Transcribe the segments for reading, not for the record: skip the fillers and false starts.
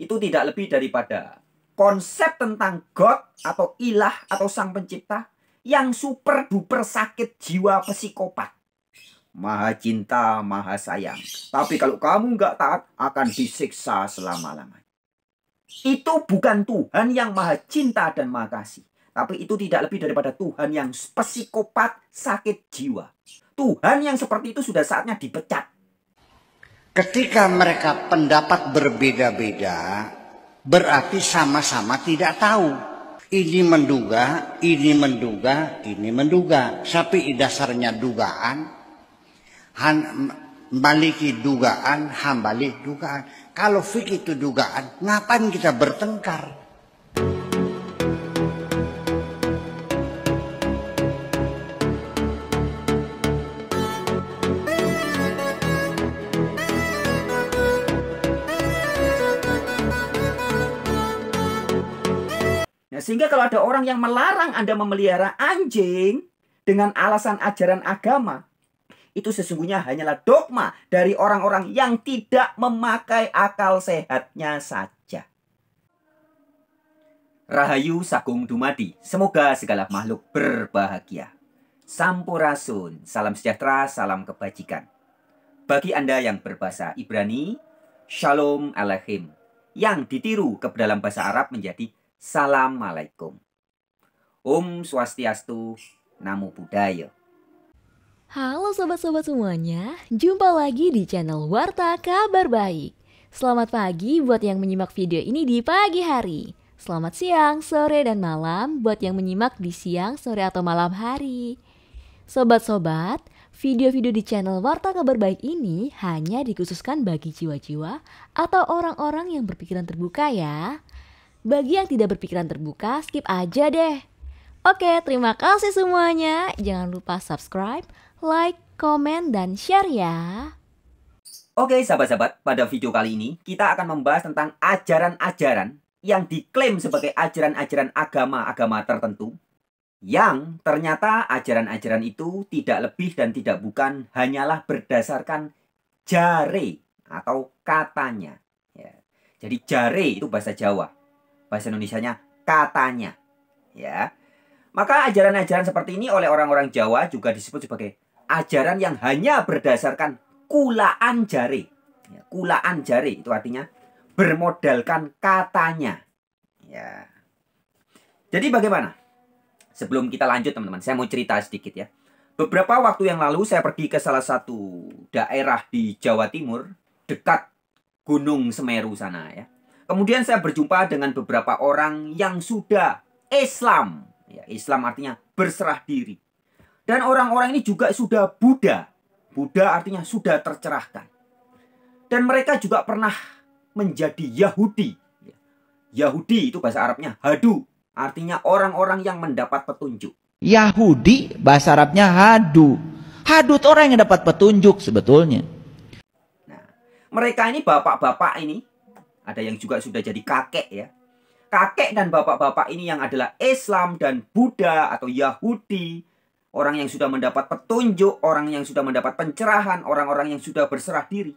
itu tidak lebih daripada konsep tentang God atau ilah atau sang pencipta yang super duper sakit jiwa psikopat. Maha cinta, maha sayang. Tapi kalau kamu nggak taat, akan disiksa selama-lamanya. Itu bukan Tuhan yang maha cinta dan maha kasih. Tapi itu tidak lebih daripada Tuhan yang psikopat, sakit jiwa. Tuhan yang seperti itu sudah saatnya dipecat. Ketika mereka pendapat berbeda-beda, berarti sama-sama tidak tahu. Ini menduga, ini menduga, ini menduga. Tapi dasarnya dugaan. Maliki dugaan, hambali dugaan. Kalau fikih itu dugaan, ngapain kita bertengkar? Nah, sehingga kalau ada orang yang melarang Anda memelihara anjing dengan alasan ajaran agama, itu sesungguhnya hanyalah dogma dari orang-orang yang tidak memakai akal sehatnya saja. Rahayu Sagung Dumadi, semoga segala makhluk berbahagia. Sampurasun, salam sejahtera, salam kebajikan. Bagi Anda yang berbahasa Ibrani, Shalom Aleichem. Yang ditiru ke dalam bahasa Arab menjadi Salam Alaikum. Om Swastiastu, Namo Buddhaya. Halo sobat-sobat semuanya, jumpa lagi di channel Warta Kabar Baik. Selamat pagi buat yang menyimak video ini di pagi hari. Selamat siang, sore, dan malam buat yang menyimak di siang, sore, atau malam hari. Sobat-sobat, video-video di channel Warta Kabar Baik ini hanya dikhususkan bagi jiwa-jiwa atau orang-orang yang berpikiran terbuka ya. Bagi yang tidak berpikiran terbuka, skip aja deh. Oke, terima kasih semuanya. Jangan lupa subscribe, like, komen, dan share ya. Oke sahabat-sahabat, pada video kali ini kita akan membahas tentang ajaran-ajaran yang diklaim sebagai ajaran-ajaran agama-agama tertentu, yang ternyata ajaran-ajaran itu tidak lebih dan tidak bukan hanyalah berdasarkan jare atau katanya. Ya. Jadi jare itu bahasa Jawa, bahasa Indonesianya katanya. Ya. Maka ajaran-ajaran seperti ini oleh orang-orang Jawa juga disebut sebagai ajaran yang hanya berdasarkan kulaan jare. Ya, kulaan jare itu artinya bermodalkan katanya. Ya. Jadi bagaimana? Sebelum kita lanjut teman-teman, saya mau cerita sedikit ya. Beberapa waktu yang lalu saya pergi ke salah satu daerah di Jawa Timur, dekat Gunung Semeru sana ya. Kemudian saya berjumpa dengan beberapa orang yang sudah Islam. Ya, Islam artinya berserah diri. Dan orang-orang ini juga sudah Buddha. Buddha artinya sudah tercerahkan. Dan mereka juga pernah menjadi Yahudi. Yahudi itu bahasa Arabnya hadu. Artinya orang-orang yang mendapat petunjuk. Yahudi bahasa Arabnya hadu. Hadu itu orang yang dapat petunjuk sebetulnya. Nah, mereka ini bapak-bapak ini. Ada yang juga sudah jadi kakek ya. Kakek dan bapak-bapak ini yang adalah Islam dan Buddha atau Yahudi. Orang yang sudah mendapat petunjuk, orang yang sudah mendapat pencerahan, orang-orang yang sudah berserah diri.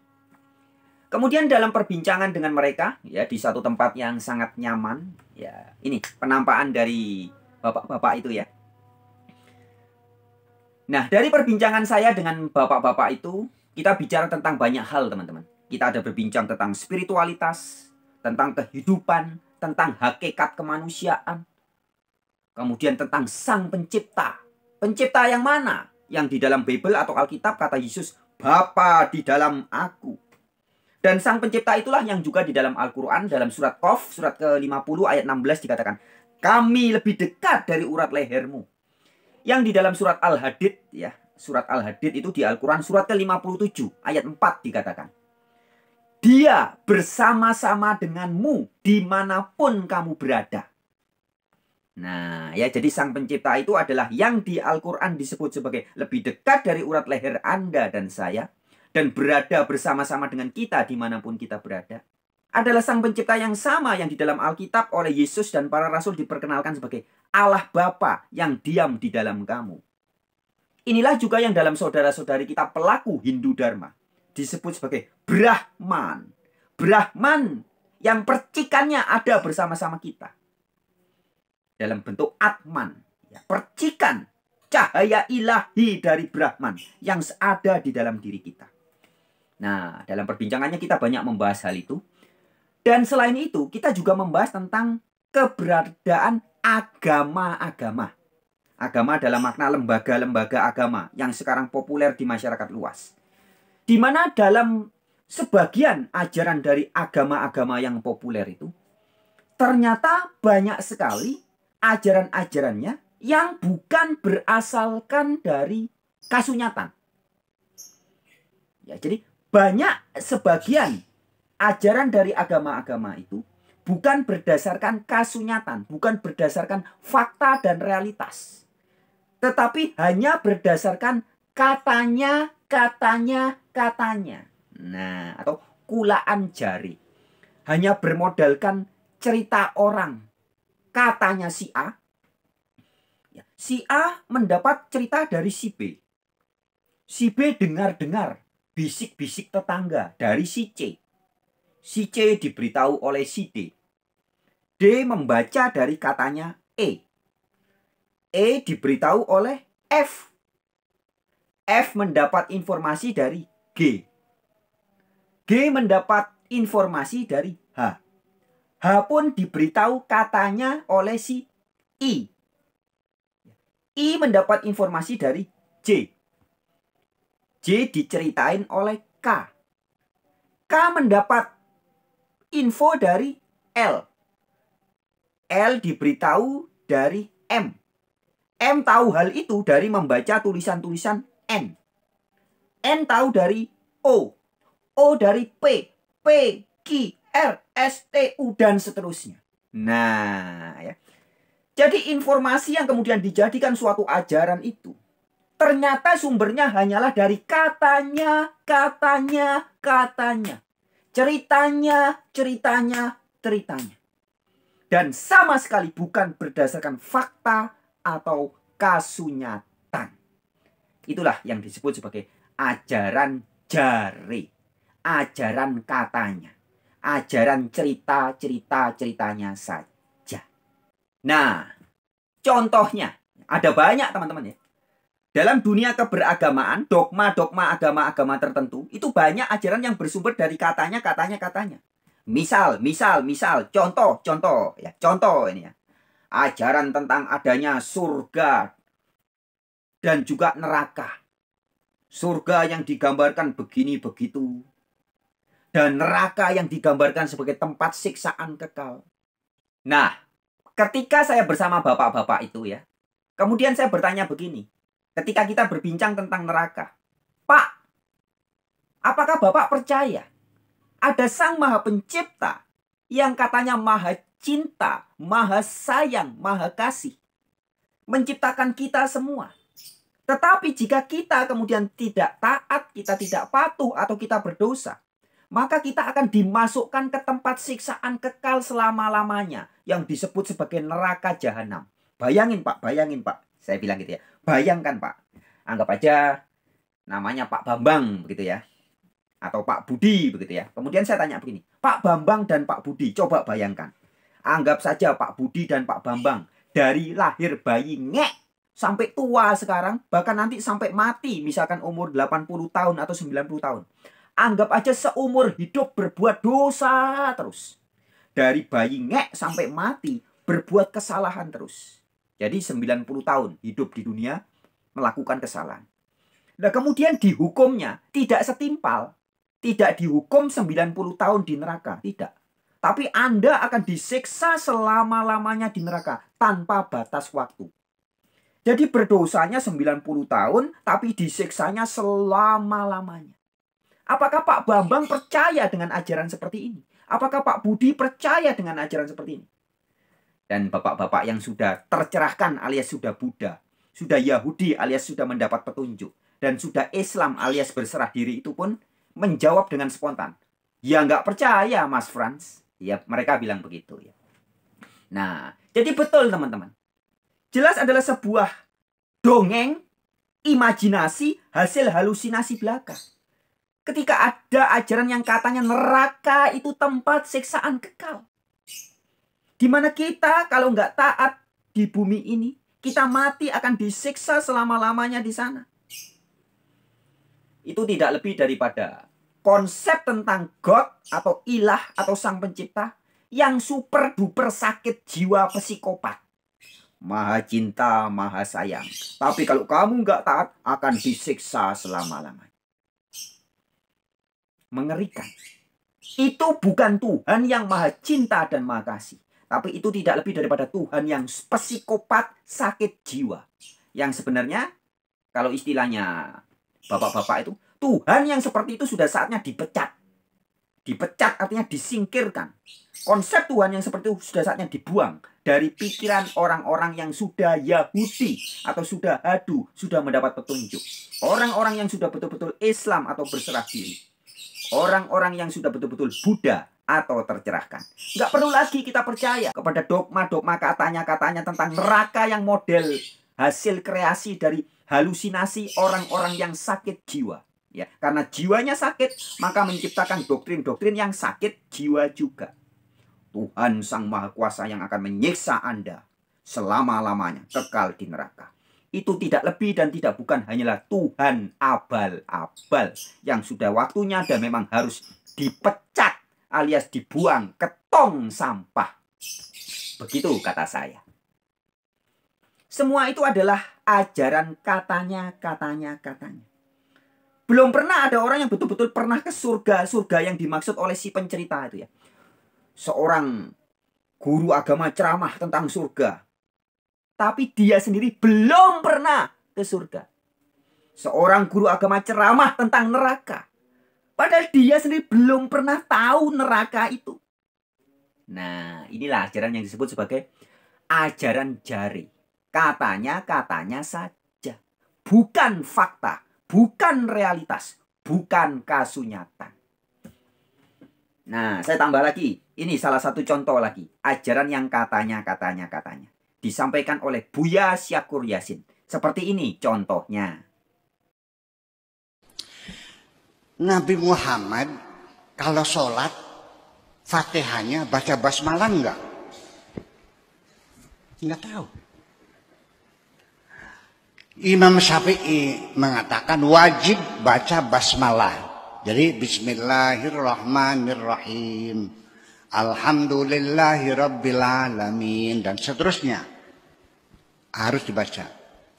Kemudian dalam perbincangan dengan mereka, ya di satu tempat yang sangat nyaman, ya ini penampakan dari bapak-bapak itu ya. Nah, dari perbincangan saya dengan bapak-bapak itu, kita bicara tentang banyak hal teman-teman. Kita ada berbincang tentang spiritualitas, tentang kehidupan, tentang hakikat kemanusiaan. Kemudian tentang sang pencipta. Pencipta yang mana? Yang di dalam Bible atau Alkitab kata Yesus, Bapa di dalam aku. Dan sang pencipta itulah yang juga di dalam Al-Quran, dalam surat Qaf, surat ke-50 ayat 16 dikatakan, kami lebih dekat dari urat lehermu. Yang di dalam surat Al-Hadid, ya, surat Al-Hadid itu di Al-Quran surat ke-57 ayat 4 dikatakan, Dia bersama-sama denganmu dimanapun kamu berada. Nah, ya jadi sang pencipta itu adalah yang di Al-Quran disebut sebagai lebih dekat dari urat leher Anda dan saya. Dan berada bersama-sama dengan kita dimanapun kita berada. Adalah sang pencipta yang sama yang di dalam Alkitab oleh Yesus dan para rasul diperkenalkan sebagai Allah Bapa yang diam di dalam kamu. Inilah juga yang dalam saudara-saudari kita pelaku Hindu Dharma disebut sebagai Brahman. Brahman yang percikannya ada bersama-sama kita. Dalam bentuk Atman. Ya, percikan cahaya ilahi dari Brahman yang ada di dalam diri kita. Nah, dalam perbincangannya kita banyak membahas hal itu. Dan selain itu, kita juga membahas tentang keberadaan agama-agama. Agama dalam makna lembaga-lembaga agama yang sekarang populer di masyarakat luas. Di mana dalam sebagian ajaran dari agama-agama yang populer itu, ternyata banyak sekali ajaran-ajarannya yang bukan berasalkan dari kasunyatan. Ya, jadi banyak sebagian ajaran dari agama-agama itu bukan berdasarkan kasunyatan, bukan berdasarkan fakta dan realitas. Tetapi hanya berdasarkan katanya. Nah, atau kulaan jari. Hanya bermodalkan cerita orang. Katanya si A. Si A mendapat cerita dari si B. Si B dengar-dengar bisik-bisik tetangga dari si C. Si C diberitahu oleh si D. D membaca dari katanya E. E diberitahu oleh F. F mendapat informasi dari G. G mendapat informasi dari H. H pun diberitahu katanya oleh si I. I mendapat informasi dari J. J diceritain oleh K. K mendapat info dari L. L diberitahu dari M. M tahu hal itu dari membaca tulisan-tulisan N. N tahu dari O. O dari P. P, Q, R, S, T, U, dan seterusnya. Nah, ya. Jadi informasi yang kemudian dijadikan suatu ajaran itu, ternyata sumbernya hanyalah dari katanya. Ceritanya. Dan sama sekali bukan berdasarkan fakta atau kasunyatan. Itulah yang disebut sebagai ajaran jari. Ajaran katanya. Ajaran ceritanya saja. Nah, contohnya ada banyak teman-teman ya. Dalam dunia keberagamaan, dogma-dogma agama-agama tertentu, itu banyak ajaran yang bersumber dari katanya. Misal, contoh ini ya. Ajaran tentang adanya surga dan juga neraka. Surga yang digambarkan begini begitu. Dan neraka yang digambarkan sebagai tempat siksaan kekal. Nah, ketika saya bersama bapak-bapak itu ya, kemudian saya bertanya begini. Ketika kita berbincang tentang neraka. Pak, apakah Bapak percaya ada Sang Maha Pencipta yang katanya maha cinta, maha sayang, maha kasih, menciptakan kita semua? Tetapi jika kita kemudian tidak taat, kita tidak patuh atau kita berdosa, maka kita akan dimasukkan ke tempat siksaan kekal selama-lamanya yang disebut sebagai neraka jahanam. Bayangin Pak. Saya bilang gitu ya. Bayangkan Pak. Anggap aja namanya Pak Bambang begitu ya. Atau Pak Budi begitu ya. Kemudian saya tanya begini. Pak Bambang dan Pak Budi, coba bayangkan. Anggap saja Pak Budi dan Pak Bambang dari lahir bayi ngek sampai tua sekarang, bahkan nanti sampai mati, misalkan umur 80 tahun atau 90 tahun. Anggap aja seumur hidup berbuat dosa terus. Dari bayi ngek sampai mati berbuat kesalahan terus. Jadi 90 tahun hidup di dunia melakukan kesalahan. Nah kemudian dihukumnya tidak setimpal. Tidak dihukum 90 tahun di neraka. Tidak. Tapi Anda akan disiksa selama-lamanya di neraka. Tanpa batas waktu. Jadi berdosanya 90 tahun. Tapi disiksanya selama-lamanya. Apakah Pak Bambang percaya dengan ajaran seperti ini? Apakah Pak Budi percaya dengan ajaran seperti ini? Dan bapak-bapak yang sudah tercerahkan alias sudah Buddha. Sudah Yahudi alias sudah mendapat petunjuk. Dan sudah Islam alias berserah diri itu pun menjawab dengan spontan. Ya nggak percaya Mas Frans. Ya mereka bilang begitu ya. Nah jadi betul teman-teman. Jelas adalah sebuah dongeng, imajinasi, hasil halusinasi belaka. Ketika ada ajaran yang katanya neraka itu tempat siksaan kekal. Di mana kita kalau nggak taat di bumi ini, kita mati akan disiksa selama-lamanya di sana. Itu tidak lebih daripada konsep tentang God atau ilah atau sang pencipta yang super duper sakit jiwa psikopat. Maha cinta, maha sayang. Tapi kalau kamu nggak taat akan disiksa selama-lamanya. Mengerikan. Itu bukan Tuhan yang maha cinta dan maha kasih. Tapi itu tidak lebih daripada Tuhan yang psikopat sakit jiwa. Yang sebenarnya kalau istilahnya bapak-bapak itu, Tuhan yang seperti itu sudah saatnya dipecat. Dipecat artinya disingkirkan. Konsep Tuhan yang seperti itu sudah saatnya dibuang dari pikiran orang-orang yang sudah Yahudi atau sudah Hadu, sudah mendapat petunjuk. Orang-orang yang sudah betul-betul Islam atau berserah diri. Orang-orang yang sudah betul-betul Buddha atau tercerahkan. Nggak perlu lagi kita percaya kepada dogma-dogma katanya-katanya tentang neraka yang model hasil kreasi dari halusinasi orang-orang yang sakit jiwa. Ya, karena jiwanya sakit, maka menciptakan doktrin-doktrin yang sakit jiwa juga. Tuhan Sang Maha Kuasa yang akan menyiksa Anda selama-lamanya, kekal di neraka. Itu tidak lebih dan tidak bukan hanyalah Tuhan abal-abal yang sudah waktunya dan memang harus dipecat alias dibuang ke tong sampah. Begitu kata saya. Semua itu adalah ajaran katanya. Belum pernah ada orang yang betul-betul pernah ke surga. Surga yang dimaksud oleh si pencerita itu ya. Seorang guru agama ceramah tentang surga. Tapi dia sendiri belum pernah ke surga. Seorang guru agama ceramah tentang neraka. Padahal dia sendiri belum pernah tahu neraka itu. Nah, inilah ajaran yang disebut sebagai ajaran jari. Katanya saja. Bukan fakta. Bukan realitas. Bukan kasunyatan. Nah, saya tambah lagi. Ini salah satu contoh lagi. Ajaran yang katanya. Disampaikan oleh Buya Syakur Yasin. Seperti ini contohnya. Nabi Muhammad kalau sholat Fatihahnya baca basmalah enggak? Enggak tahu. Imam Syafi'i mengatakan wajib baca basmalah. Jadi Bismillahirrahmanirrahim. Alhamdulillahirabbil alamin dan seterusnya. Harus dibaca.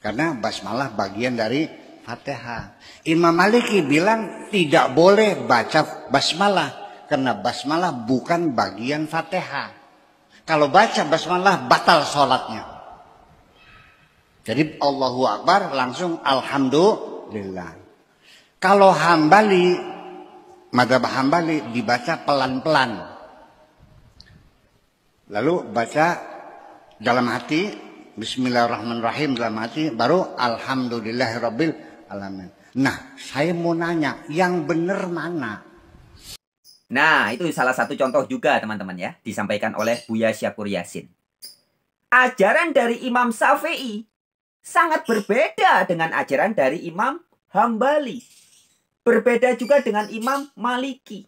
Karena basmalah bagian dari Fatihah. Imam Maliki bilang tidak boleh baca basmalah. Karena basmalah bukan bagian Fatihah. Kalau baca basmalah batal sholatnya. Jadi Allahu Akbar langsung Alhamdulillah. Kalau Hambali, mazhab Hambali dibaca pelan-pelan. Lalu baca dalam hati. Bismillahirrahmanirrahim dalam hati, baru Alhamdulillahirabbil alamin. Nah, saya mau nanya, yang benar mana? Nah, itu salah satu contoh juga teman-teman ya, disampaikan oleh Buya Syakur Yasin. Ajaran dari Imam Syafi'i sangat berbeda dengan ajaran dari Imam Hambali. Berbeda juga dengan Imam Maliki.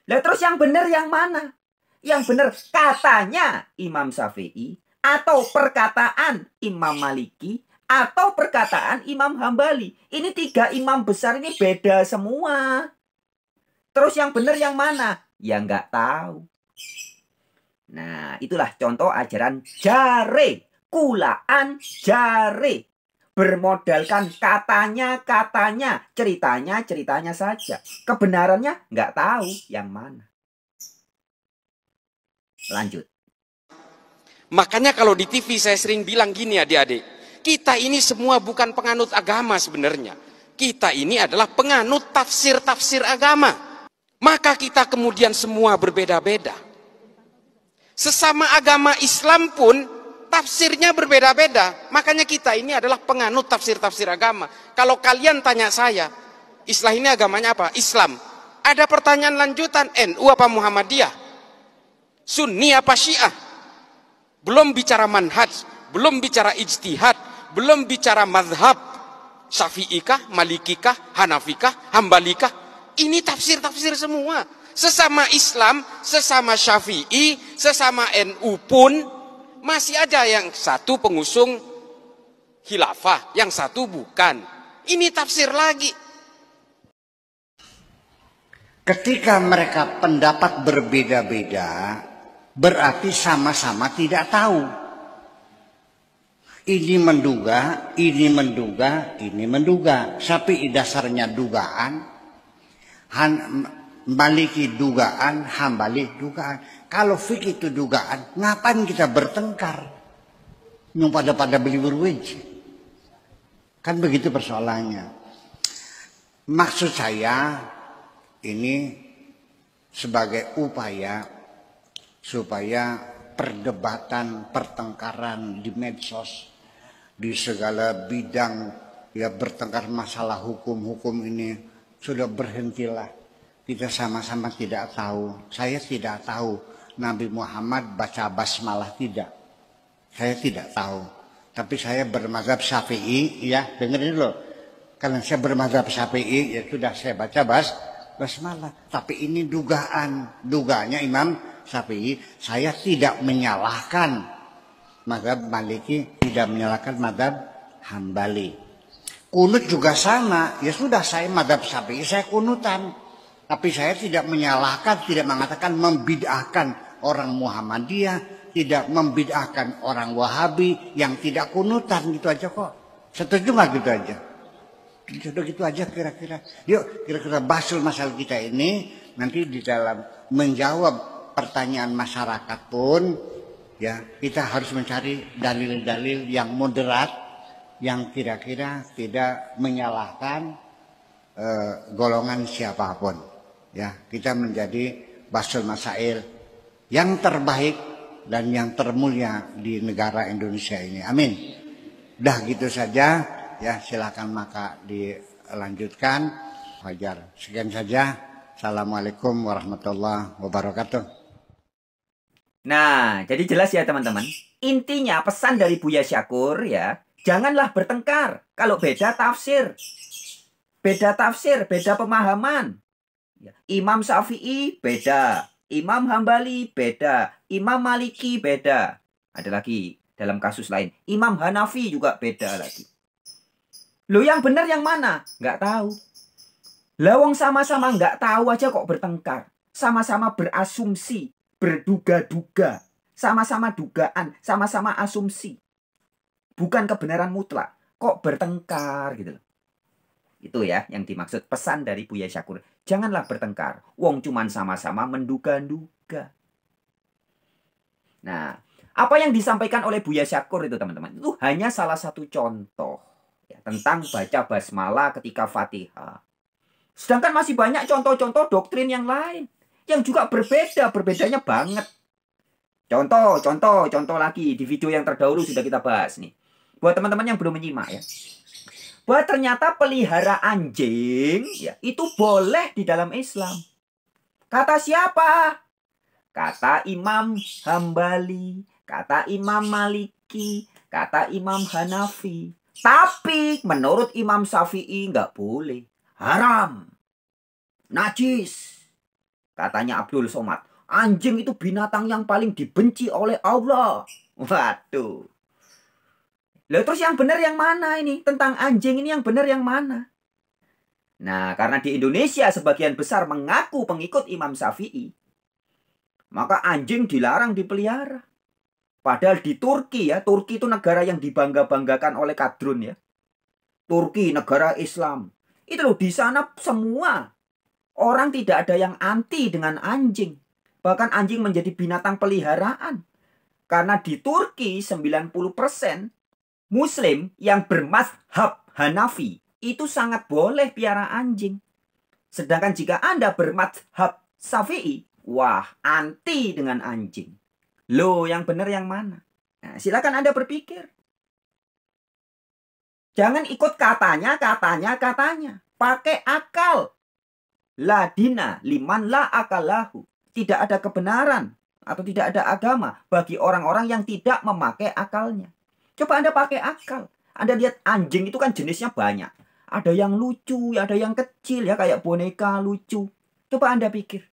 Lah terus yang benar yang mana? Yang benar katanya Imam Syafi'i, atau perkataan Imam Maliki, atau perkataan Imam Hambali. Ini tiga imam besar ini beda semua. Terus yang benar yang mana? Ya nggak tahu. Nah, itulah contoh ajaran jare. Kulaan jare. Bermodalkan katanya, ceritanya saja. Kebenarannya nggak tahu yang mana. Lanjut. Makanya kalau di TV saya sering bilang gini adik-adik, kita ini semua bukan penganut agama sebenarnya. Kita ini adalah penganut tafsir-tafsir agama. Maka kita kemudian semua berbeda-beda. Sesama agama Islam pun tafsirnya berbeda-beda. Makanya kita ini adalah penganut tafsir-tafsir agama. Kalau kalian tanya saya, Islam ini agamanya apa? Islam. Ada pertanyaan lanjutan, NU apa Muhammadiyah? Sunni apa Syiah? Belum bicara manhaj, belum bicara ijtihad, belum bicara mazhab. Syafi'ikah, Malikikah, Hanafikah, Hambalikah? Ini tafsir-tafsir semua. Sesama Islam, sesama Syafi'i, sesama NU pun masih ada yang satu pengusung khilafah, yang satu bukan. Ini tafsir lagi. Ketika mereka pendapat berbeda-beda, berarti sama-sama tidak tahu. Ini menduga, ini menduga, ini menduga. Tapi dasarnya dugaan. Maliki dugaan, Hambali dugaan. Kalau fikih itu dugaan, ngapain kita bertengkar? Yang pada beli berwiji. Kan begitu persoalannya. Maksud saya ini sebagai upaya supaya perdebatan, pertengkaran di medsos, di segala bidang ya bertengkar masalah hukum-hukum ini sudah berhentilah. Kita sama-sama tidak tahu. Saya tidak tahu Nabi Muhammad baca basmalah tidak. Saya tidak tahu. Tapi saya bermazhab Syafi'i, ya dengerin dulu. Karena saya bermazhab Syafi'i, ya sudah saya baca basmalah. Tapi ini dugaannya Imam Syafi'i. Saya tidak menyalahkan mazhab Maliki, tidak menyalahkan mazhab Hambali. Kunut juga sama. Ya sudah, saya mazhab Syafi'i, saya kunutan. Tapi saya tidak menyalahkan, tidak mengatakan membid'ahkan orang Muhammadiyah, tidak membid'ahkan orang Wahabi yang tidak kunutan, gitu aja kok. Setuju nggak gitu aja? Sudah gitu aja kira-kira. Yuk kira-kira bahas masalah kita ini nanti di dalam menjawab pertanyaan masyarakat pun ya kita harus mencari dalil-dalil yang moderat yang kira-kira tidak menyalahkan golongan siapapun. Ya, kita menjadi basul masail yang terbaik dan yang termulia di negara Indonesia ini. Amin. Dah gitu saja. Ya, silakan maka dilanjutkan. Fajar. Sekian saja. Assalamualaikum warahmatullahi wabarakatuh. Nah, jadi jelas ya teman-teman. Intinya pesan dari Buya Syakur ya, janganlah bertengkar kalau beda tafsir. Beda tafsir, beda pemahaman. Imam Syafi'i beda, Imam Hambali beda, Imam Maliki beda. Ada lagi dalam kasus lain, Imam Hanafi juga beda lagi. Loh, yang benar yang mana? Nggak tahu. Lawang sama-sama nggak tahu aja kok bertengkar. Sama-sama berasumsi, berduga-duga. Sama-sama dugaan, sama-sama asumsi. Bukan kebenaran mutlak. Kok bertengkar gitu loh. Itu ya yang dimaksud pesan dari Buya Syakur. Janganlah bertengkar. Wong cuman sama-sama menduga-duga. Nah, apa yang disampaikan oleh Buya Syakur itu teman-teman, itu hanya salah satu contoh ya, tentang baca basmalah ketika Fatihah. Sedangkan masih banyak contoh-contoh doktrin yang lain yang juga berbeda, berbedanya banget. Contoh lagi di video yang terdahulu sudah kita bahas nih. Buat teman-teman yang belum menyimak ya. Bahwa ternyata pelihara anjing ya, itu boleh di dalam Islam. Kata siapa? Kata Imam Hambali, kata Imam Maliki, kata Imam Hanafi. Tapi menurut Imam Syafi'i nggak boleh. Haram. Najis. Katanya Abdul Somad. Anjing itu binatang yang paling dibenci oleh Allah. Waduh. Loh, terus yang benar yang mana ini? Tentang anjing ini yang benar yang mana? Nah, karena di Indonesia sebagian besar mengaku pengikut Imam Syafi'i, maka anjing dilarang dipelihara. Padahal di Turki ya, Turki itu negara yang dibangga-banggakan oleh Kadrun ya. Turki negara Islam. Itu loh, di sana semua orang tidak ada yang anti dengan anjing. Bahkan anjing menjadi binatang peliharaan. Karena di Turki 90% Muslim yang bermazhab Hanafi itu sangat boleh piara anjing. Sedangkan jika Anda bermazhab Syafi'i, wah, anti dengan anjing. Loh, yang benar yang mana? Nah, silakan Anda berpikir. Jangan ikut katanya. Pakai akal. La dina liman la akalahu. Tidak ada kebenaran atau tidak ada agama bagi orang-orang yang tidak memakai akalnya. Coba Anda pakai akal. Anda lihat anjing itu kan jenisnya banyak. Ada yang lucu, ada yang kecil ya, kayak boneka lucu. Coba Anda pikir.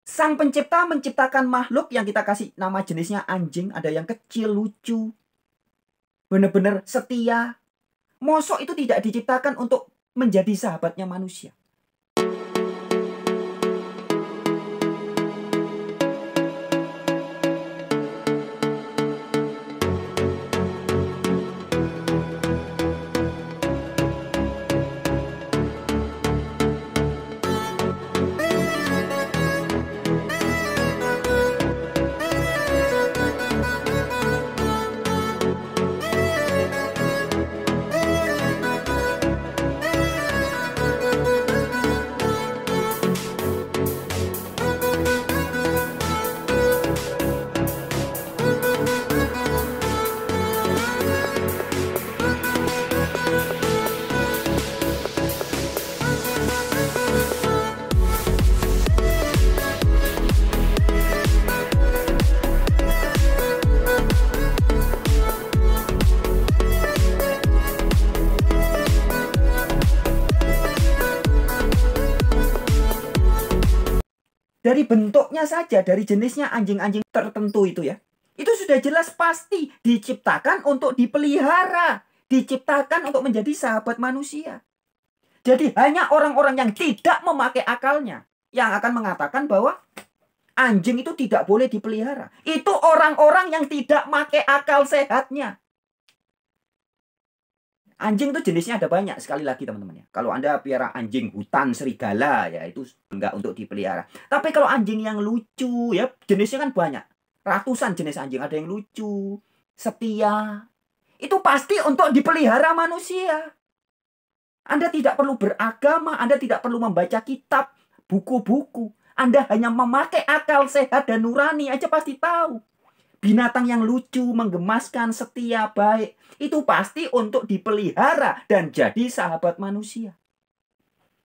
Sang pencipta menciptakan makhluk yang kita kasih nama jenisnya anjing. Ada yang kecil, lucu. Benar-benar setia. Mosok itu tidak diciptakan untuk menjadi sahabatnya manusia. Dari bentuknya saja, dari jenisnya anjing-anjing tertentu itu ya. Itu sudah jelas pasti diciptakan untuk dipelihara. Diciptakan untuk menjadi sahabat manusia. Jadi hanya orang-orang yang tidak memakai akalnya yang akan mengatakan bahwa anjing itu tidak boleh dipelihara. Itu orang-orang yang tidak pakai akal sehatnya. Anjing itu jenisnya ada banyak, sekali lagi teman-teman ya. Kalau Anda pelihara anjing hutan serigala ya itu enggak untuk dipelihara. Tapi kalau anjing yang lucu ya jenisnya kan banyak. Ratusan jenis anjing, ada yang lucu, setia. Itu pasti untuk dipelihara manusia. Anda tidak perlu beragama, Anda tidak perlu membaca kitab, buku-buku. Anda hanya memakai akal sehat dan nurani aja pasti tahu. Binatang yang lucu, menggemaskan, setia, baik. Itu pasti untuk dipelihara dan jadi sahabat manusia.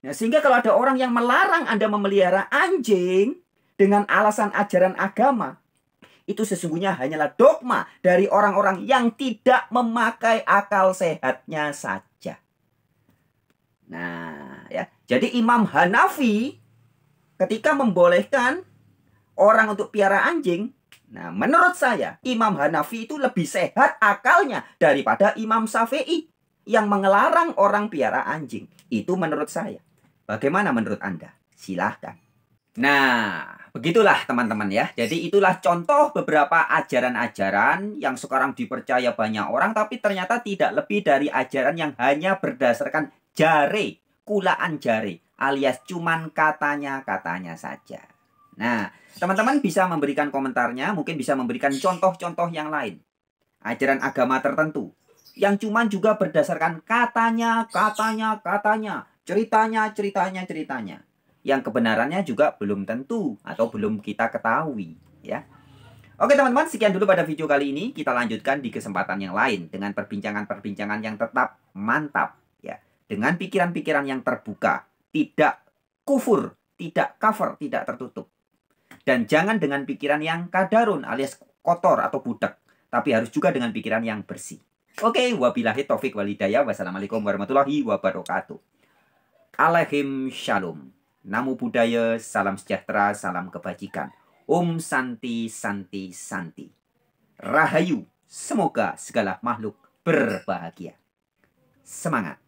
Nah, sehingga kalau ada orang yang melarang Anda memelihara anjing dengan alasan ajaran agama, itu sesungguhnya hanyalah dogma dari orang-orang yang tidak memakai akal sehatnya saja. Nah, ya. Jadi Imam Hanafi ketika membolehkan orang untuk piara anjing, nah, menurut saya, Imam Hanafi itu lebih sehat akalnya daripada Imam Syafi'i yang mengelarang orang piara anjing. Itu menurut saya. Bagaimana menurut Anda? Silahkan. Nah, begitulah teman-teman ya. Jadi itulah contoh beberapa ajaran-ajaran yang sekarang dipercaya banyak orang, tapi ternyata tidak lebih dari ajaran yang hanya berdasarkan jare, kulaan jare, alias cuman katanya-katanya saja. Nah, teman-teman bisa memberikan komentarnya, mungkin bisa memberikan contoh-contoh yang lain. Ajaran agama tertentu. Yang cuman juga berdasarkan katanya, ceritanya. Yang kebenarannya juga belum tentu atau belum kita ketahui. Ya. Oke teman-teman, sekian dulu pada video kali ini. Kita lanjutkan di kesempatan yang lain dengan perbincangan-perbincangan yang tetap mantap. Ya. Dengan pikiran-pikiran yang terbuka. Tidak kufur, tidak kafir, tidak tertutup. Dan jangan dengan pikiran yang kadarun alias kotor atau budak. Tapi harus juga dengan pikiran yang bersih. Oke, wabillahi taufik walhidayah. Wassalamualaikum warahmatullahi wabarakatuh. Alaihim shalom. Namo Buddhaya, salam sejahtera, salam kebajikan. Om Santi, Santi, Santi. Rahayu, semoga segala makhluk berbahagia. Semangat.